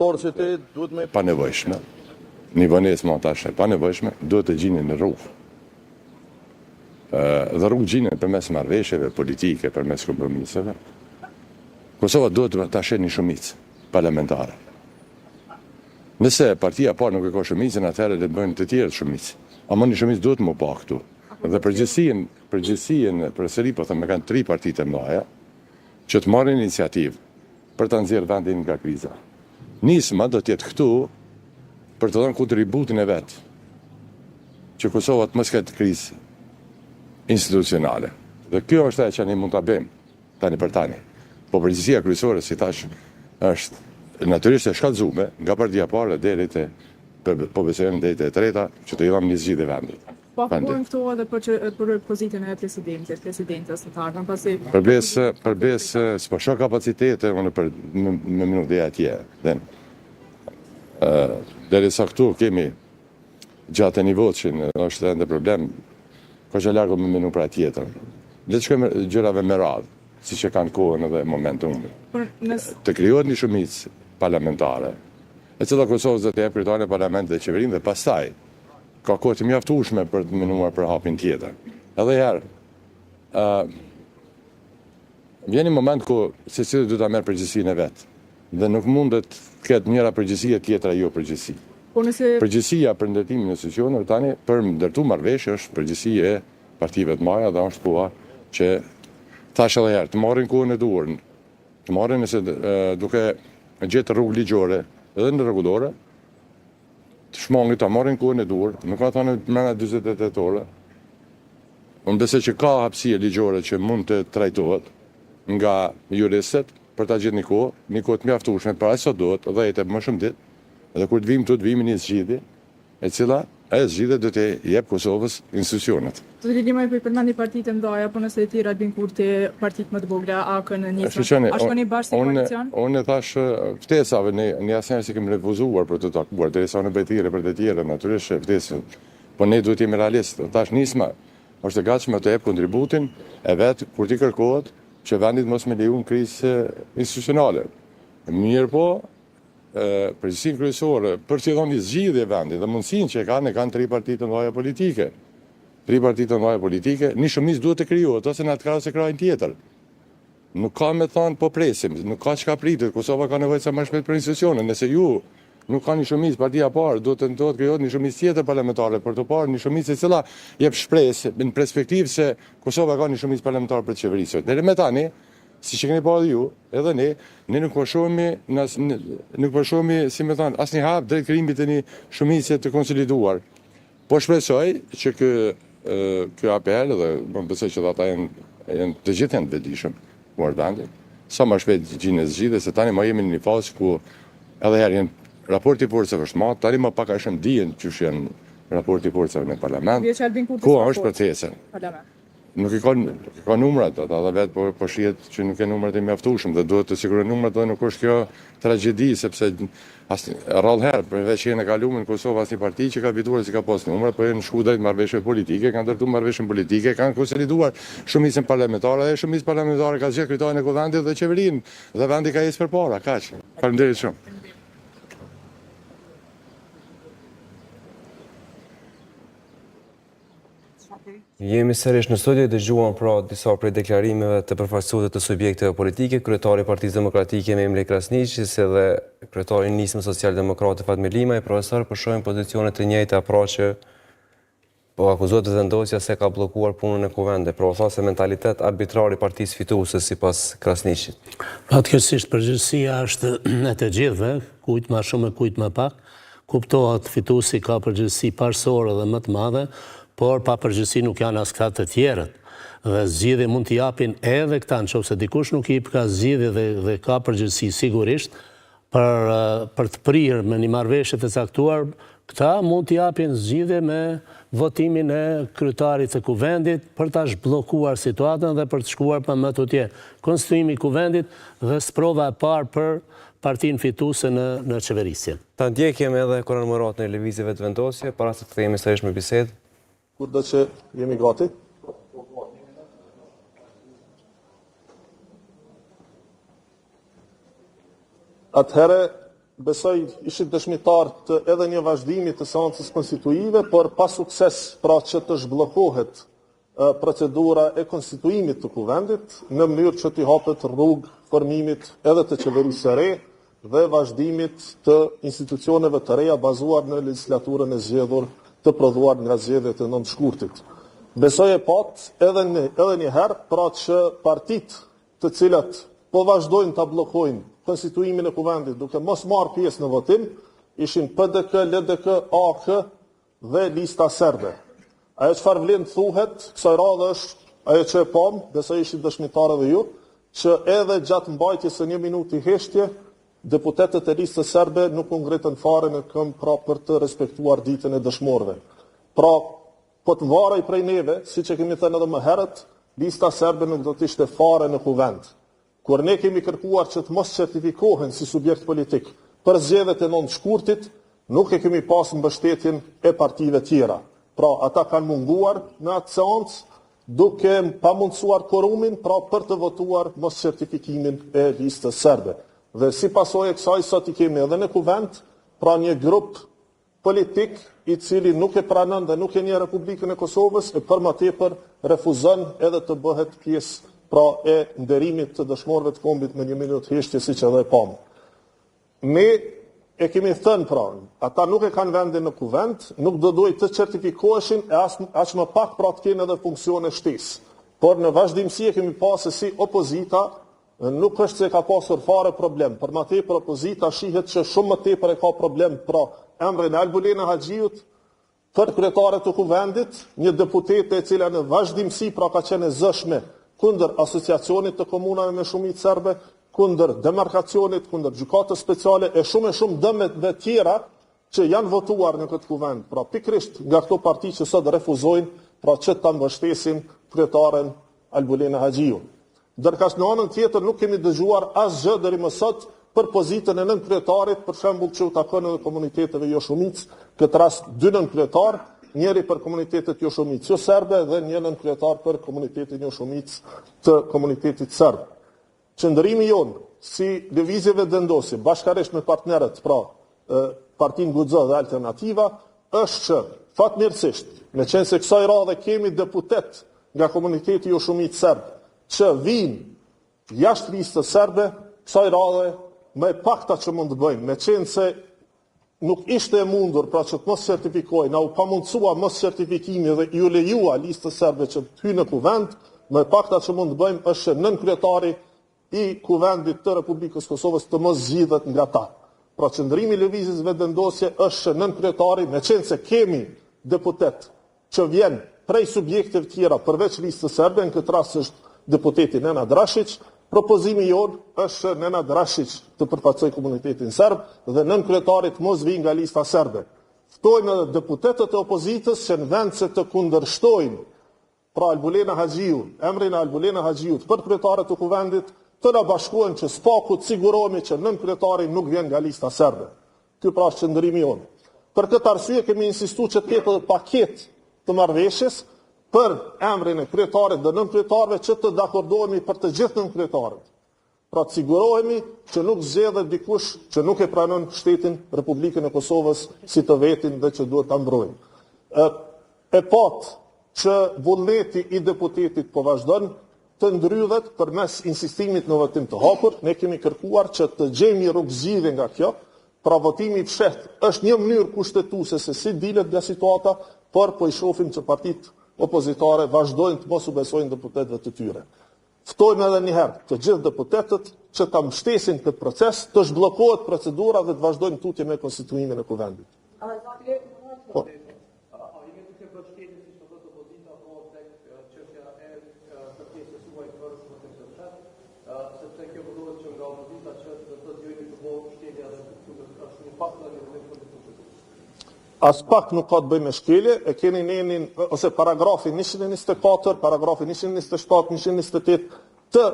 Pa nevojshme, një vonesë montashe pa nevojshme, duhet të gjinin në rrugë. Dhe rrugë gjinin përmes marrëveshjeve politike, përmes kompromiseve. Kosova duhet të ashe një shumicë parlamentare. Nëse partia parë nuk e ka shumicën, atëherë le të bëjnë të tjerë shumicë. Ama një shumicë duhet më pa këtu. Dhe përgjithësien përsëri po thëmë kanë 3 partitë mëdha që të marrin iniciativë për ta nxjerrë vendin nga kriza. Nisma do të jetë këtu për të dhënë kontributin e vet që Kosova të mos ketë krizë institucionale. Dhe kjo është ajo që ne mund ta bëjmë tani për tani. Po përgjegjësia kryesore, si thash, është natyrisht e shkallëzuar nga partia e parë deri te po besojmë deri te e treta që të jam një zgjidhje vendit. Po akojmë këtu edhe për pozitën e presidentes të ardhmen pasi përbes s'po shoh kapacitete unë për me minutë atje. Derisa këtu kemi gjatë një votë që është ende problem, ka që largo me menu pra tjetër. Le të shkojmë gjërave me radhë, si që kanë kohën edhe momentum. Të krijohet një shumicë parlamentare, e cila Kosovës do të jep kryetarin e parlamentit dhe qeverinë dhe pastaj ka kohë të mjaftueshme për të menuar për hapin tjetër. Edhe herë, vjen një moment ku secili duhet ta merr përgjegjësinë e vet. Dhe nuk mundet të ketë njëra përgjegjësi e tjetra jo përgjegjësi. Përgjegjësia për ndërtimin e institucioneve tani për ndërtu marrëveshje është përgjegjësi e partive të mëdha dhe është koha që thash edhe herë, të marrin kohën e duhur, të marrin nëse duke gjetë rrugë ligjore edhe në rregullore, të shmangit të marrin kohën e duhur, nuk ka thënë mëna 48 orë. Unë besoj që ka hapësirë ligjore që mund të trajtohet nga juristët për ta gjetë një kohë të mjaftueshme para se duhet dhe jetë më shumë ditë. Dhe kur të vim këtu, të vim një zgjidhje, e cila zgjidhje do të jep Kosovës institucionet. Do të limoj për përmendni partitë mëdha, apo nëse të tjera bin kurti partitë më të vogla, AKN në nismë. A shkoni bashkë në koalicion? Unë thash ftesave në asnjëherë si kemi refuzuar për të takuar, derisa në bëjtire për të tjerë, natyrisht ftesën. Po ne duhet jemi realistë. Thash nisma është e gatshme të jep kontributin e vet kur ti kërkohet që vendit mos me leju në krizë institucionale. Mirë po, përgjegjësinë kryesore për të dhënë zgjidhje vendit dhe mundësinë që kanë 3 partitë të mëdha politike. 3 partitë të mëdha politike, një shumicë duhet të krijohet ose në atë krah se krajin tjetër. Nuk ka me thënë po presim, nuk ka çka pritet, Kosova ka nevojë sa më shpejt për institucione. Nëse ju nuk ka një shumicë partia e parë, duhet të krijohet një shumicë tjetër parlamentare për të parë një shumicë e cila jep shpresë në perspektivë se Kosova ka një shumicë parlamentare për të qeverisur. Deri më tani, si që keni parë ju, edhe ne nuk po shohemi, si më thënë, asnjë hap drejt krijimit të një shumice të konsoliduar. Po shpresoj që ky apel dhe më besoj që ata janë të gjithë janë të vetëdijshëm për vendin. Sa më shpejt gjinë zgjidhje se tani më jemi në një fazë ku edhe herë janë raporti i forcave është madh, tani më pak a shumë dihen çush janë raporti i forcave në parlament. Ku është procesi? Nuk i ka numrat, ata dhe vetë po shihet që nuk e numrat e mjaftueshëm dhe duhet të sigurojë numrat dhe nuk është kjo tragjedi sepse rrallë herë përveç që në kaluar në Kosovë asnjë parti që ka fituar si ka pas numrat, po janë shku drejt marrëveshjeve politike, kanë ndërtuar marrëveshjen politike, kanë konsoliduar shumicën parlamentare dhe shumica parlamentare ka zgjedhur kryetarin e kuvendit dhe qeverinë dhe vendi ka ecë përpara, kaq. Faleminderit shumë. Jemi sërish në studio dhe dëgjuam pra disa prej deklarimeve të përfaqësuara të subjekteve politike, kryetari i Partisë Demokratike Memri Krasniqis edhe kryetari i Nismës Social-Demokrate Fatmir Limaj, profesor, po shohim pozicione të njëjta pra që po akuzohet vendosja se ka bllokuar punën e kuvendit, pra thonë se mentalitet arbitrar i partisë fituese sipas Krasniqit. Fatkeqësisht përgjegjësia është e të gjithëve, kujt më shumë e kujt më pak. Kuptohet fituesi ka përgjegjësi parsorë dhe më të madhe, por pa përgjegjësi nuk janë as këta të tjerët. Dhe zgjidhje mund t'i japin edhe këta, nëse dikush nuk i jep ka zgjidhje dhe ka përgjegjësi sigurisht për të prirë me një marrëveshje të caktuar, këta mund t'i japin zgjidhje me votimin e kryetarit të kuvendit për ta zhbllokuar situatën dhe për të shkuar pa më tutje konstituimi i kuvendit dhe sprova e parë për partinë fituese në qeverisje. Ta ndjekim edhe komemoratën e lëvizjeve të vendosje para se të kthehemi sërish me bisedë. Kurdo që jemi gati. Atëherë besoj ishit dëshmitar të edhe një vazhdimi të seancës konstituive, por pa sukses pra që të zhbllokohet procedura e konstituimit të kuvendit në mënyrë që t'i hapet rrugë formimit edhe të qeverisë së re dhe vazhdimit të institucioneve të reja bazuar në legjislaturën e zgjedhur të prodhuar nga zgjedhjet e 9 shkurtit. Besoj e pat edhe një herë pra që partitë të cilat po vazhdojnë ta bllokojnë konstituimin e kuvendit duke mos marrë pjesë në votim, ishin PDK, LDK, AK dhe lista serbe. Ajo çfarë vlen thuhet, kësaj radhe është ajo që e pam, besoj ishit dëshmitarë dhe ju, që edhe gjatë mbajtjes së 1 minuti heshtje, deputetët e listës serbe nuk u ngritën fare në këmbë pra për të respektuar ditën e dëshmorëve. Pra, po të varej prej neve, siç e kemi thënë edhe më herët, lista serbe nuk do të ishte fare në kuvend. Kur ne kemi kërkuar që të mos certifikohen si subjekt politik për zgjedhjet e 9 shkurtit, nuk e kemi pas mbështetjen e partive tjera. Pra, ata kanë munguar në atë seancë, duke pamundsuar quorumin, pra për të votuar mos certifikimin e listës serbe. Dhe si pasojë e kësaj sot i kemi edhe në kuvend, pra një grup politik i cili nuk e pranon dhe nuk e njeh Republikën e Kosovës e për më tepër refuzon edhe të bëhet pjesë pra e nderimit të dëshmorëve të kombit me 1 minutë heshtje siç edhe e pam. Ne e kemi thënë pra, ata nuk e kanë vendin në kuvend, nuk do duhet të certifikoheshin e aq më pak pra të kenë edhe funksione shtesë. Por në vazhdimsi e kemi pasur si opozita, nuk është se ka pasur fare problem, për më tepër opozita shihet që shumë më tepër e ka problem pra emrin e Albulena Haxhiut për kryetare të kuvendit, një deputete e cila në vazhdimsi pra ka qenë e zëshme kundër asociacionit të komunave me shumicë serbe, kundër demarkacionit, kundër gjykatës speciale e shumë dëmeve tjera që janë votuar në këtë kuvend. Pra pikrisht nga këto parti që sot refuzojnë pra që ta mbështesin kryetaren Albulena Haxhiu. Ndërkas në anën tjetër nuk kemi dëgjuar asgjë deri më sot për pozitën e nën kryetarit, për shembull që u takon edhe komuniteteve jo shumicë, këtë rast 2 nën kryetar, njëri për komunitetet jo shumicë jo serbe dhe një nën kryetar për komunitetin jo shumicë të komunitetit serb. Qëndrimi jonë si lëvizjeve vendosje bashkërisht me partnerët, pra Partinë Guxo dhe Alternativa, është që fatmirësisht, me qenë se kësaj radhe kemi deputet nga komuniteti jo shumicë serb që vinë jashtë listës serbe, kësaj radhe më e pakta që mund të bëjmë, me qenë se nuk ishte e mundur pra që të mos certifikojnë, u pamundësua mos certifikimi dhe ju lejua listës serbe që të hyjnë në kuvend, më e pakta që mund të bëjmë është që nën kryetari i kuvendit të Republikës Kosovës të mos zgjidhet nga ta. Pra qëndrimi i lëvizjes vendosje është që nën kryetari, me qenë se kemi deputet që vjen prej subjekteve tjera përveç listës serbe, në këtë rast është deputeti Nenad Drashić, propozimi jonë është që Nenad Drashić të përfaqësoj komunitetin serb dhe nën kryetarit mos vi nga lista serbe. Ftojmë edhe deputetët e opozitës që në vend se të kundërshtojnë pra Albulena Haxhiu, emrin e Albulena Haxhiut për kryetaret të kuvendit, të na bashkohen që spaku të sigurohemi që nën kryetari nuk vjen nga lista serbe. Ky pra është qëndrimi jonë. Për këtë arsye kemi insistuar që të ketë edhe paketë të marrëveshjes për emrin e kryetarit dhe nën kryetarëve që të dakordohemi për të gjithë nën kryetarët. Pra të sigurohemi që nuk zgjedhet dikush që nuk e pranon shtetin Republikën e Kosovës si të vetin dhe që duhet ta mbrojmë. E pat që vullneti i deputetit po vazhdon të ndrydhet përmes insistimit në votim të hapur, ne kemi kërkuar që të gjejmë rrugëzgjidhje nga kjo. Pra votimi i fshehtë është një mënyrë kushtetuese se si dilet nga situata, por po i shohim që partitë opozitare vazhdojnë të mos u besojnë deputetëve të tyre. Ftojmë edhe një herë të gjithë deputetët që ta mbështesin këtë proces, të zhbllokohet procedura dhe të vazhdojnë tutje me konstituimin e kuvendit. As pak nuk ka të bëjë me shkelje, e keni nenin ose paragrafin 124, paragrafin 127, 128 të